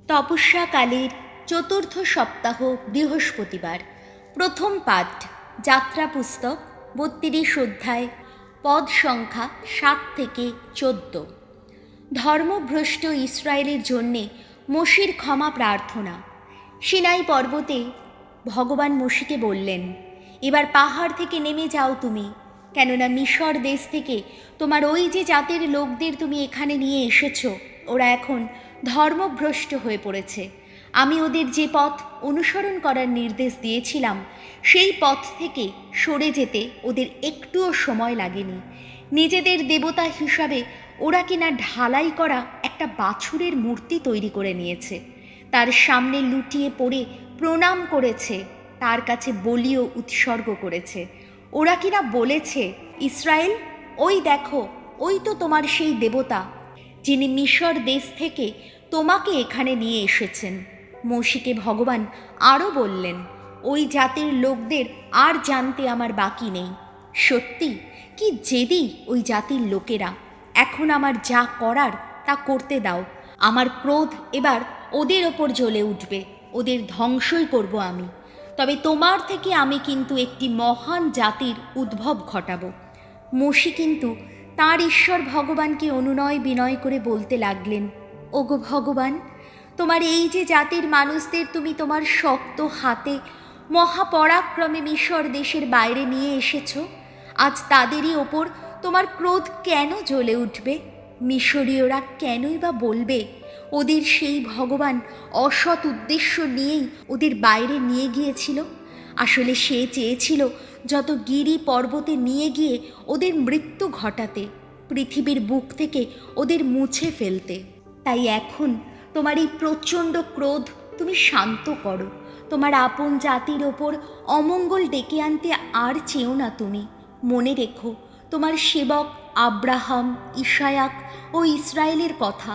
তপস্যাকালের চতুর্থ সপ্তাহ বৃহস্পতিবার। প্রথম পাঠ যাত্রা পুস্তক ৩২ অধ্যায়, পদ সংখ্যা ৭ থেকে ১৪। ধর্মভ্রষ্ট ইসরায়েলের জন্যে মোশির ক্ষমা প্রার্থনা। সিনাই পর্বতে ভগবান মোশিকে বললেন, এবার পাহাড় থেকে নেমে যাও তুমি, কেননা মিশর দেশ থেকে তোমার ওই যে জাতের লোকদের তুমি এখানে নিয়ে এসেছো, ওরা এখন ধর্মভ্রষ্ট হয়ে পড়েছে। আমি ওদের যে পথ অনুসরণ করার নির্দেশ দিয়েছিলাম সেই পথ থেকে সরে যেতে ওদের একটুও সময় লাগেনি। নিজেদের দেবতা হিসাবে ওরা কিনা ঢালাই করা একটা বাছুরের মূর্তি তৈরি করে নিয়েছে, তার সামনে লুটিয়ে পড়ে প্রণাম করেছে, তার কাছে বলিও উৎসর্গ করেছে। ওরা কিনা বলেছে, ইসরায়েল, ওই দেখো, ওই তো তোমার সেই দেবতা যিনি মিশর দেশ থেকে তোমাকে এখানে নিয়ে এসেছেন। মোশিকে ভগবান আরও বললেন, ওই জাতির লোকদের আর জানতে আমার বাকি নেই। সত্যি কি জেদি ওই জাতির লোকেরা! এখন আমার যা করার তা করতে দাও। আমার ক্রোধ এবার ওদের ওপর জ্বলে উঠবে, ওদের ধ্বংসই করব আমি। তবে তোমার থেকে আমি কিন্তু একটি মহান জাতির উদ্ভব ঘটাবো। মোশি কিন্তু তাঁর ঈশ্বর ভগবানকে অনুনয় বিনয় করে বলতে লাগলেন, ওগো ভগবান, তোমার এই যে জাতির মানুষদের তুমি তোমার শক্ত হাতে মহাপরাক্রমে মিশর দেশের বাইরে নিয়ে এসেছ, আজ তাদেরই ওপর তোমার ক্রোধ কেন জ্বলে উঠবে? মিশরীয়রা কেনই বা বলবে ওদের সেই ভগবান অসৎ উদ্দেশ্য নিয়েই ওদের বাইরে নিয়ে গিয়েছিল? আসলে সে চেয়েছিল যত গিরি পর্বতে নিয়ে গিয়ে ওদের মৃত্যু ঘটাতে, পৃথিবীর বুক থেকে ওদের মুছে ফেলতে। তাই এখন তোমার এই প্রচণ্ড ক্রোধ তুমি শান্ত করো। তোমার আপন জাতির ওপর অমঙ্গল ডেকে আনতে আর চেও না তুমি। মনে রেখো তোমার সেবক আব্রাহাম, ইসায়াক ও ইসরায়েলের কথা।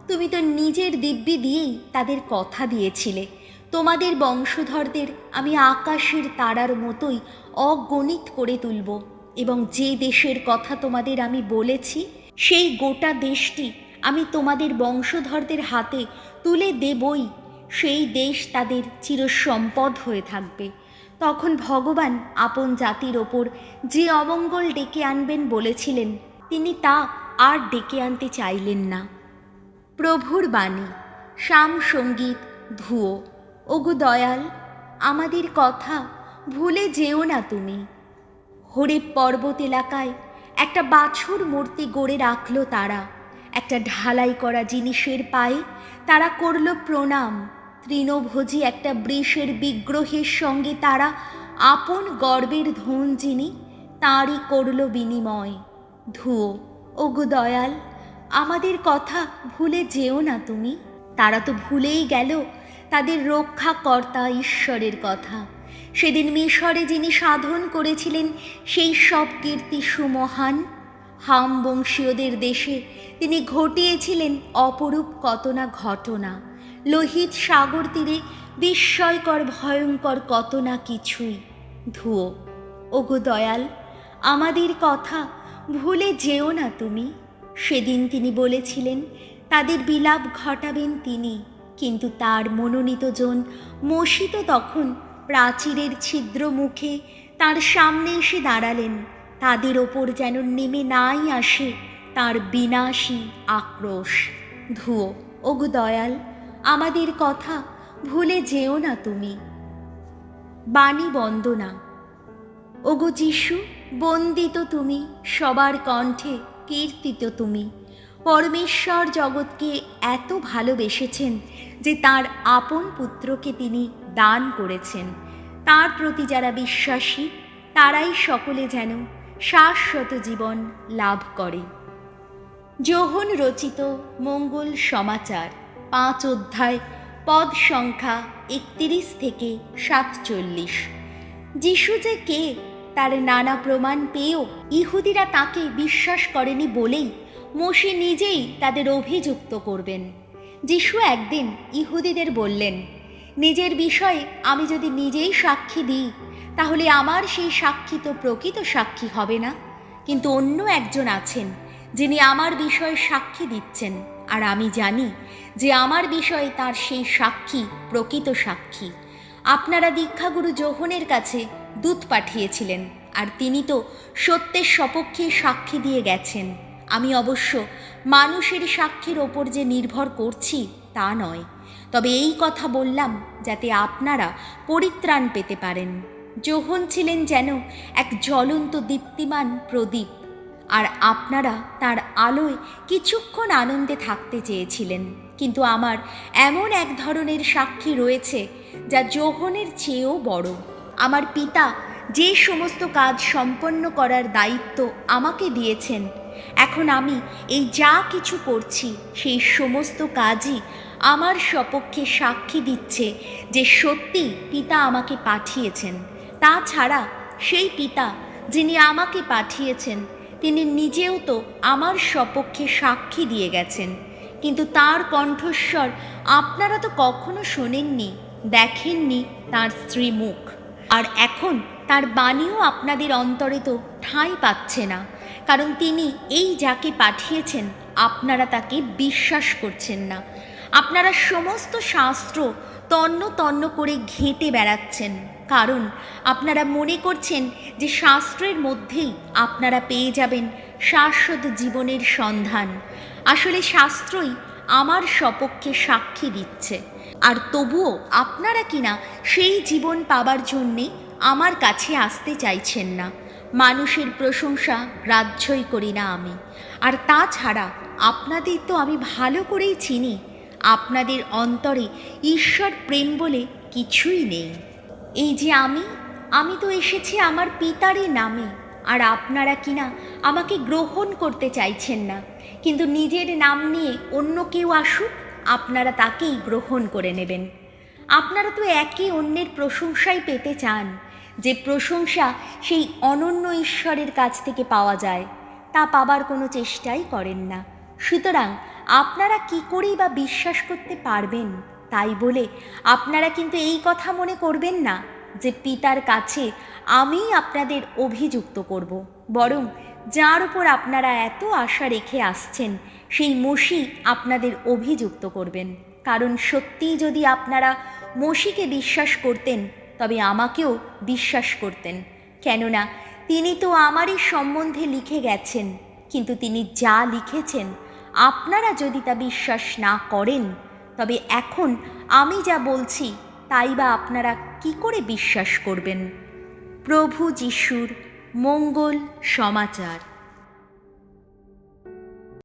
তুমি তো নিজের দিব্যি দিয়েই তাদের কথা দিয়েছিলে, তোমাদের বংশধরদের আমি আকাশের তারার মতোই অগণিত করে তুলব, এবং যে দেশের কথা তোমাদের আমি বলেছি সেই গোটা দেশটি আমি তোমাদের বংশধরদের হাতে তুলে দেবই। সেই দেশ তাদের চিরসম্পদ হয়ে থাকবে। তখন ভগবান আপন জাতির ওপর যে অমঙ্গল ডেকে আনবেন বলেছিলেন, তিনি তা আর ডেকে আনতে চাইলেন না। প্রভুর বাণী। শাম সঙ্গীত ধুয়ো। ওগো দয়াল, আমাদের কথা ভুলে যেও না তুমি। হরিব পর্বত এলাকায় একটা বাছুর মূর্তি গড়ে রাখল তারা। একটা ঢালাই করা জিনিসের পায়ে তারা করল প্রণাম। তৃণভোজী একটা বৃষের বিগ্রহের সঙ্গে তারা আপন গর্বের ধন যিনি, তাঁরই করল বিনিময়। ধুয়ো। ওগো দয়াল, আমাদের কথা ভুলে যেও না তুমি। তারা তো ভুলেই গেল তাদের রক্ষাকর্তা ঈশ্বরের কথা। সেদিন মিশরে যিনি সাধন করেছিলেন সেই সব কীর্তি সুমহান, হাম বংশীয়দের দেশে তিনি ঘটিয়েছিলেন অপরূপ কত না ঘটনা। লোহিত সাগর তীরে বিস্ময়কর ভয়ঙ্কর কত না কিছুই। ধুয়ো। ওগো দয়াল, আমাদের কথা ভুলে যেও না তুমি। সেদিন তিনি বলেছিলেন তাদের বিলাপ ঘটাবেন তিনি, কিন্তু তার মনোনীত জন মোশি তো তখন প্রাচীরের ছিদ্র মুখে তার সামনে এসে দাঁড়ালেন। তাদের ওপর যেন নেমে নাই আসে তার বিনাশী আক্রোশ। ধুয়ো। ওগো দয়াল, আমাদের কথা ভুলে যেও না তুমি। বাণী বন্দনা। ওগো যিশু, বন্দিত তুমি, সবার কণ্ঠে কীর্তিত তুমি। পরমেশ্বর জগৎকে এত ভালোবেসেছেন যে তার আপন পুত্রকে তিনি দান করেছেন। তার প্রতি যারা বিশ্বাসী তারাই সকলে যেন শাশ্বত জীবন লাভ করে। যোহন রচিত মঙ্গল সমাচার ৫ অধ্যায়, পদ সংখ্যা ৩১ থেকে ৪৭। যিশু যে কে তার নানা প্রমাণ পেয়েও ইহুদিরা তাকে বিশ্বাস করেনি বলেই মোশে নিজেই তাদের অভিযুক্ত করবেন। যিশু একদিন ইহুদিদের বললেন, নিজের বিষয়ে আমি যদি নিজেই সাক্ষী দিই তাহলে আমার সেই সাক্ষী তো প্রকৃত সাক্ষী হবে না, কিন্তু অন্য একজন আছেন যিনি আমার বিষয়ে সাক্ষী দিচ্ছেন, আর আমি জানি যে আমার বিষয়ে তার সেই সাক্ষী প্রকৃত সাক্ষী। আপনারা দীক্ষাগুরু যোহনের কাছে দূত পাঠিয়েছিলেন, আর তিনি তো সত্যের সপক্ষে সাক্ষী দিয়ে গেছেন। আমি অবশ্য মানুষের সাক্ষীর ওপর যে নির্ভর করছি তা নয়, তবে এই কথা বললাম যাতে আপনারা পরিত্রাণ পেতে পারেন। যোহন ছিলেন যেন এক জ্বলন্ত দীপ্তিমান প্রদীপ, আর আপনারা তার আলোয় কিছুক্ষণ আনন্দে থাকতে চেয়েছিলেন। কিন্তু আমার এমন এক ধরনের সাক্ষী রয়েছে যা যোহনের চেয়েও বড়। আমার পিতা যে সমস্ত কাজ সম্পন্ন করার দায়িত্ব আমাকে দিয়েছেন, এখন আমি এই যা কিছু করছি সেই সমস্ত কাজই আমার সপক্ষে সাক্ষী দিচ্ছে যে সত্যি পিতা আমাকে পাঠিয়েছেন। তাছাড়া সেই পিতা যিনি আমাকে পাঠিয়েছেন তিনি নিজেও তো আমার সপক্ষে সাক্ষী দিয়ে গেছেন, কিন্তু তার কণ্ঠস্বর আপনারা তো কখনো শোনেননি, দেখেননি তার শ্রীমুখ। আর এখন তার বাণীও আপনাদের অন্তরে তো ঠাঁই পাচ্ছে না, কারণ তিনি এই যাকে পাঠিয়েছেন আপনারা তাকে বিশ্বাস করছেন না। আপনারা সমস্ত শাস্ত্র তন্ন তন্ন করে ঘেঁটে বেড়াচ্ছেন, কারণ আপনারা মনে করছেন যে শাস্ত্রের মধ্যেই আপনারা পেয়ে যাবেন শাশ্বত জীবনের সন্ধান। আসলে শাস্ত্রই আমার সপক্ষে সাক্ষী দিচ্ছে, আর তবুও আপনারা কিনা সেই জীবন পাবার জন্যে আমার কাছে আসতে চাইছেন না। মানুষের প্রশংসা গ্রাহ্যই করি না আমি। আর তাছাড়া আপনাদের তো আমি ভালো করেই চিনি, আপনাদের অন্তরে ঈশ্বর প্রেম বলে কিছুই নেই। এই যে আমি তো এসেছি আমার পিতারই নামে, আর আপনারা কিনা আমাকে গ্রহণ করতে চাইছেন না, কিন্তু নিজের নাম নিয়ে অন্য কেউ আসুক আপনারা তাকেই গ্রহণ করে নেবেন। আপনারা তো একে অন্যের প্রশংসাই পেতে চান, যে প্রশংসা সেই অনন্য ঈশ্বরের কাছ থেকে পাওয়া যায়, তা পাবার কোনো চেষ্টাই করেন না। সুতরাং আপনারা কি করেই বা বিশ্বাস করতে পারবেন? তাই বলে আপনারা কিন্তু এই কথা মনে করবেন না যে পিতার কাছে আমি আপনাদের অভিযুক্ত করব, বরং যার উপর আপনারা এত আশা রেখে আসছেন সেই মসি আপনাদের অভিযুক্ত করবেন। কারণ সত্যিই যদি আপনারা মসিকে বিশ্বাস করতেন তবে আমাকেও বিশ্বাস করতেন, কেননা তিনি তো আমারই সম্বন্ধে লিখে গেছেন। কিন্তু তিনি যা লিখেছেন আপনারা যদি তা বিশ্বাস না করেন, তবে এখন আমি যা বলছি তাই বা আপনারা কি করে বিশ্বাস করবেন? প্রভু যিশুর মঙ্গল সমাচার।